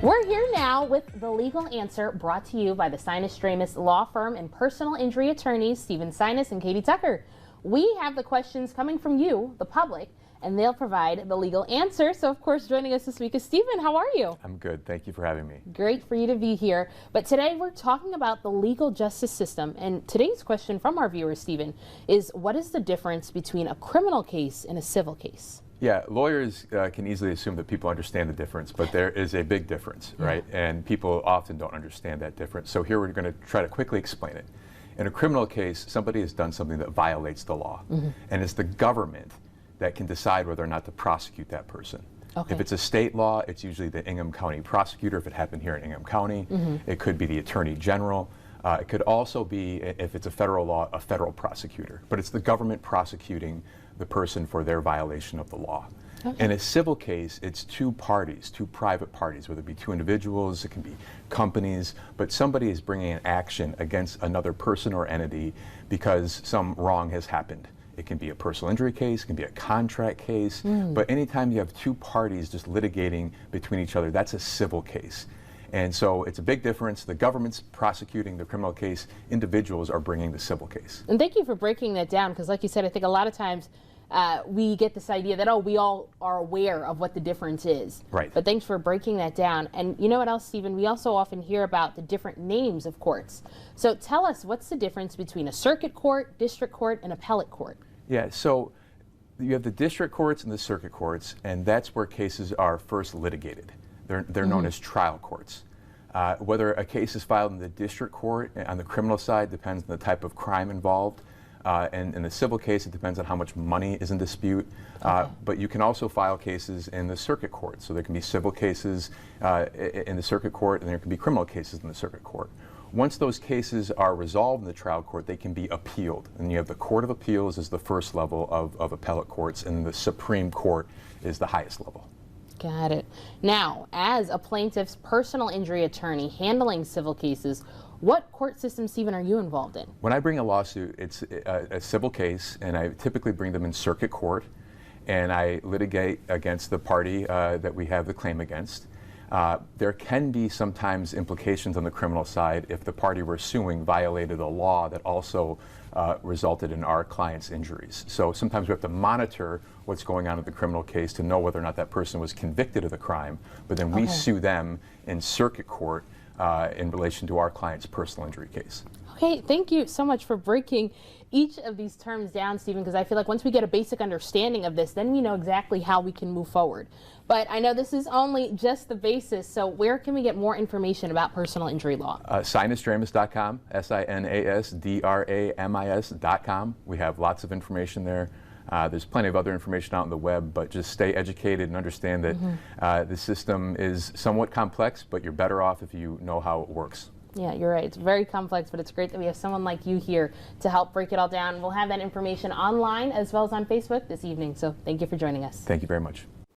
We're here now with The Legal Answer, brought to you by the Sinas Dramis Law Firm and personal injury attorneys Stephen Sinas and Katie Tucker. We have the questions coming from you, the public, and they'll provide the legal answer. So, of course, joining us this week is Stephen. How are you? I'm good. Thank you for having me. Great for you to be here. But today we're talking about the legal justice system. And today's question from our viewer, Stephen, is what is the difference between a criminal case and a civil case? Yeah, lawyers can easily assume that people understand the difference, but there is a big difference, right? And people often don't understand that difference. So here we're going to try to quickly explain it. In a criminal case, somebody has done something that violates the law, and it's the government that can decide whether or not to prosecute that person. If it's a state law, it's usually the Ingham County prosecutor, if it happened here in Ingham County. It could be the Attorney General. It could also be, if it's a federal law, a federal prosecutor. But it's the government prosecuting the person for their violation of the law. In a civil case, it's two parties, two private parties, whether it be two individuals, it can be companies, but somebody is bringing an action against another person or entity because some wrong has happened. It can be a personal injury case, it can be a contract case, but anytime you have two parties just litigating between each other, that's a civil case. And so it's a big difference. The government's prosecuting the criminal case, individuals are bringing the civil case. And thank you for breaking that down, because like you said, I think a lot of times we get this idea that, oh, we all are aware of what the difference is. Right. But thanks for breaking that down. And you know what else, Stephen? We also often hear about the different names of courts. So tell us, what's the difference between a circuit court, district court, and appellate court? Yeah, so you have the district courts and the circuit courts, and that's where cases are first litigated. They're known as trial courts. Whether a case is filed in the district court on the criminal side depends on the type of crime involved. And in the civil case, it depends on how much money is in dispute. But you can also file cases in the circuit court. So there can be civil cases in the circuit court, and there can be criminal cases in the circuit court. Once those cases are resolved in the trial court, they can be appealed. And you have the Court of Appeals as the first level of appellate courts, and the Supreme Court is the highest level. Got it. Now, as a plaintiff's personal injury attorney handling civil cases, what court system, Stephen, are you involved in? When I bring a lawsuit, it's a civil case, and I typically bring them in circuit court, and I litigate against the party that we have the claim against. There can be sometimes implications on the criminal side if the party we're suing violated a law that also resulted in our client's injuries. So sometimes we have to monitor what's going on in the criminal case to know whether or not that person was convicted of the crime, but then we sue them in circuit court in relation to our client's personal injury case. Okay, thank you so much for breaking each of these terms down, Stephen, because I feel like once we get a basic understanding of this, then we know exactly how we can move forward. But I know this is only just the basis, so where can we get more information about personal injury law? Sinasdramis.com, SINASDRAMIS.com. We have lots of information there. There's plenty of other information out on the web, but just stay educated and understand that the system is somewhat complex, but you're better off if you know how it works. Yeah, you're right. It's very complex, but it's great that we have someone like you here to help break it all down. We'll have that information online as well as on Facebook this evening, so thank you for joining us. Thank you very much.